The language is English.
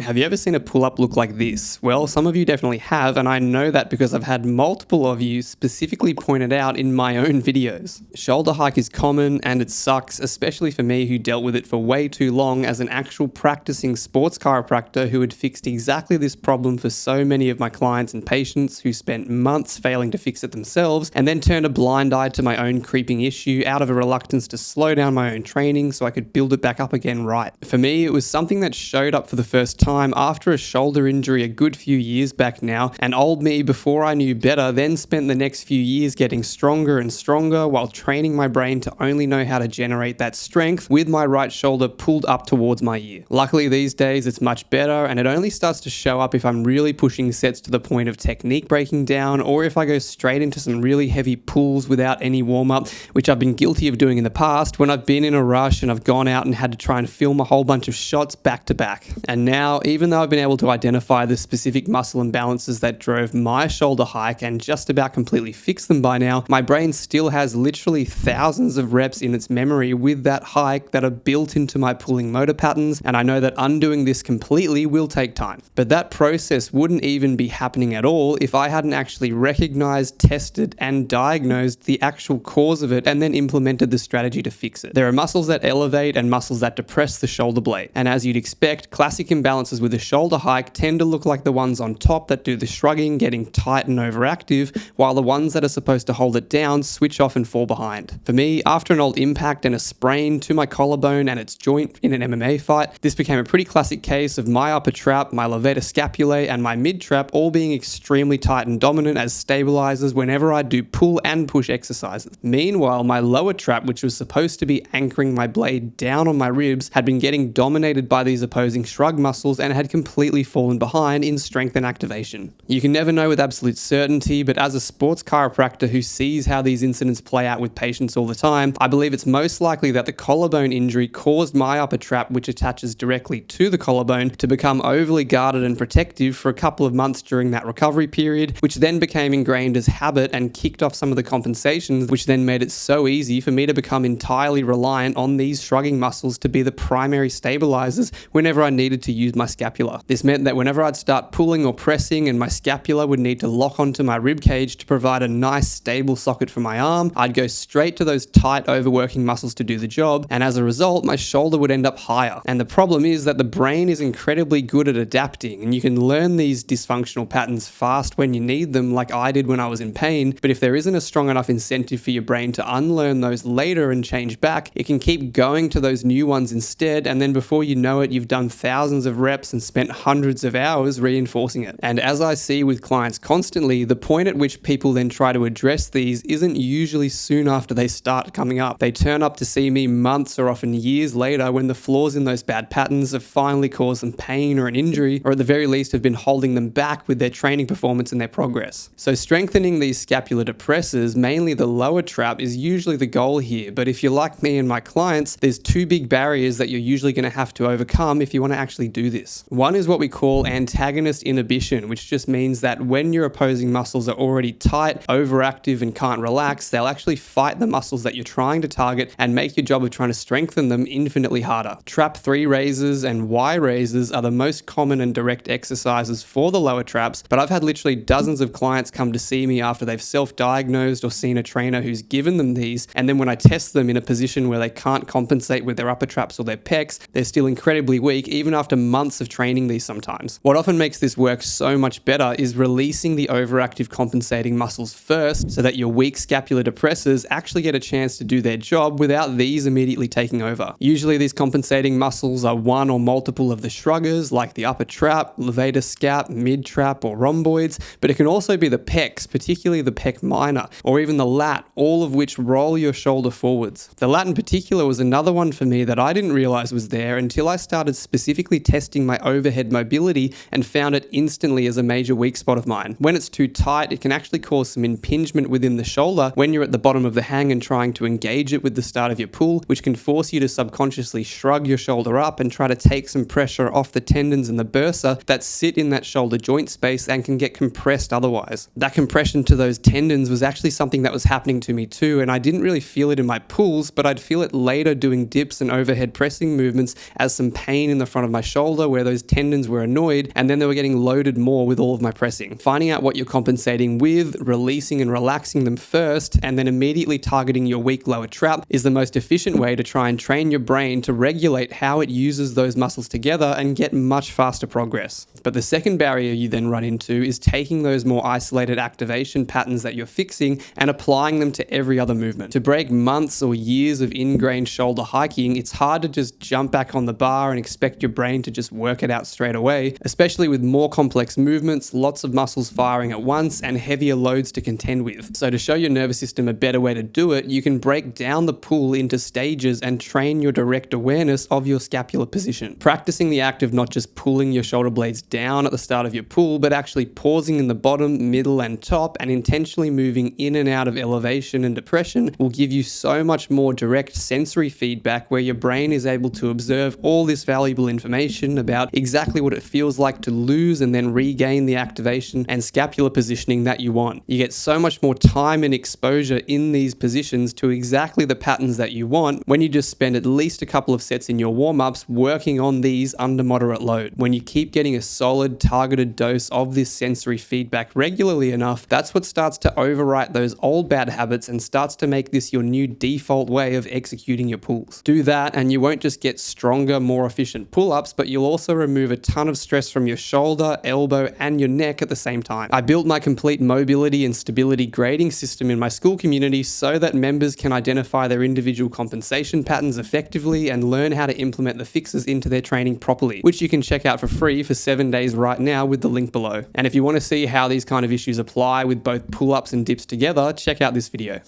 Have you ever seen a pull-up look like this? Well, some of you definitely have, and I know that because I've had multiple of you specifically pointed out in my own videos. Shoulder hike is common and it sucks, especially for me who dealt with it for way too long as an actual practicing sports chiropractor who had fixed exactly this problem for so many of my clients and patients who spent months failing to fix it themselves and then turned a blind eye to my own creeping issue out of a reluctance to slow down my own training so I could build it back up again right. For me, it was something that showed up for the first time after a shoulder injury a good few years back now, and old me before I knew better then spent the next few years getting stronger and stronger while training my brain to only know how to generate that strength with my right shoulder pulled up towards my ear. Luckily these days it's much better, and it only starts to show up if I'm really pushing sets to the point of technique breaking down, or if I go straight into some really heavy pulls without any warm-up, which I've been guilty of doing in the past when I've been in a rush and I've gone out and had to try and film a whole bunch of shots back to back. And now, even though I've been able to identify the specific muscle imbalances that drove my shoulder hike and just about completely fix them by now, my brain still has literally thousands of reps in its memory with that hike that are built into my pulling motor patterns, and I know that undoing this completely will take time. But that process wouldn't even be happening at all if I hadn't actually recognized, tested, and diagnosed the actual cause of it and then implemented the strategy to fix it. There are muscles that elevate and muscles that depress the shoulder blade, and as you'd expect, classic imbalances with a shoulder hike tend to look like the ones on top that do the shrugging, getting tight and overactive, while the ones that are supposed to hold it down switch off and fall behind. For me, after an old impact and a sprain to my collarbone and its joint in an MMA fight, this became a pretty classic case of my upper trap, my levator scapulae, and my mid trap all being extremely tight and dominant as stabilizers whenever I do pull and push exercises. Meanwhile, my lower trap, which was supposed to be anchoring my blade down on my ribs, had been getting dominated by these opposing shrug muscles and had completely fallen behind in strength and activation. You can never know with absolute certainty, but as a sports chiropractor who sees how these incidents play out with patients all the time, I believe it's most likely that the collarbone injury caused my upper trap, which attaches directly to the collarbone, to become overly guarded and protective for a couple of months during that recovery period, which then became ingrained as habit and kicked off some of the compensations, which then made it so easy for me to become entirely reliant on these shrugging muscles to be the primary stabilizers whenever I needed to use my scapula. This meant that whenever I'd start pulling or pressing and my scapula would need to lock onto my rib cage to provide a nice stable socket for my arm, I'd go straight to those tight overworking muscles to do the job, and as a result my shoulder would end up higher. And the problem is that the brain is incredibly good at adapting, and you can learn these dysfunctional patterns fast when you need them, like I did when I was in pain, but if there isn't a strong enough incentive for your brain to unlearn those later and change back, it can keep going to those new ones instead, and then before you know it, you've done thousands of reps and spent hundreds of hours reinforcing it. And as I see with clients constantly, the point at which people then try to address these isn't usually soon after they start coming up. They turn up to see me months or often years later when the flaws in those bad patterns have finally caused them pain or an injury, or at the very least have been holding them back with their training performance and their progress. So strengthening these scapular depressors, mainly the lower trap, is usually the goal here, but if you're like me and my clients, there's two big barriers that you're usually going to have to overcome if you want to actually do this. One is what we call antagonist inhibition, which just means that when your opposing muscles are already tight, overactive, and can't relax, they'll actually fight the muscles that you're trying to target and make your job of trying to strengthen them infinitely harder. Trap 3 raises and Y raises are the most common and direct exercises for the lower traps, but I've had literally dozens of clients come to see me after they've self-diagnosed or seen a trainer who's given them these, and then when I test them in a position where they can't compensate with their upper traps or their pecs, they're still incredibly weak even after months of training these sometimes. What often makes this work so much better is releasing the overactive compensating muscles first so that your weak scapular depressors actually get a chance to do their job without these immediately taking over. Usually these compensating muscles are one or multiple of the shruggers like the upper trap, levator scap, mid trap, or rhomboids, but it can also be the pecs, particularly the pec minor, or even the lat, all of which roll your shoulder forwards. The lat in particular was another one for me that I didn't realize was there until I started specifically testing my overhead mobility and found it instantly as a major weak spot of mine. When it's too tight, it can actually cause some impingement within the shoulder when you're at the bottom of the hang and trying to engage it with the start of your pull, which can force you to subconsciously shrug your shoulder up and try to take some pressure off the tendons and the bursa that sit in that shoulder joint space and can get compressed otherwise. That compression to those tendons was actually something that was happening to me too, and I didn't really feel it in my pulls, but I'd feel it later doing dips and overhead pressing movements as some pain in the front of my shoulder where those tendons were annoyed and then they were getting loaded more with all of my pressing. Finding out what you're compensating with, releasing and relaxing them first, and then immediately targeting your weak lower trap is the most efficient way to try and train your brain to regulate how it uses those muscles together and get much faster progress. But the second barrier you then run into is taking those more isolated activation patterns that you're fixing and applying them to every other movement. To break months or years of ingrained shoulder hiking, it's hard to just jump back on the bar and expect your brain to just work it out straight away, especially with more complex movements, lots of muscles firing at once, and heavier loads to contend with. So to show your nervous system a better way to do it, you can break down the pull into stages and train your direct awareness of your scapular position. Practicing the act of not just pulling your shoulder blades down at the start of your pull, but actually pausing in the bottom, middle, and top and intentionally moving in and out of elevation and depression will give you so much more direct sensory feedback where your brain is able to observe all this valuable information about exactly what it feels like to lose and then regain the activation and scapular positioning that you want. You get so much more time and exposure in these positions to exactly the patterns that you want when you just spend at least a couple of sets in your warm-ups working on these under moderate load. When you keep getting a solid targeted dose of this sensory feedback regularly enough, that's what starts to overwrite those old bad habits and starts to make this your new default way of executing your pulls. Do that and you won't just get stronger, more efficient pull-ups, but you'll also remove a ton of stress from your shoulder, elbow, and your neck at the same time. I built my complete mobility and stability grading system in my school community so that members can identify their individual compensation patterns effectively and learn how to implement the fixes into their training properly, which you can check out for free for 7 days right now with the link below. And if you want to see how these kind of issues apply with both pull-ups and dips together, check out this video.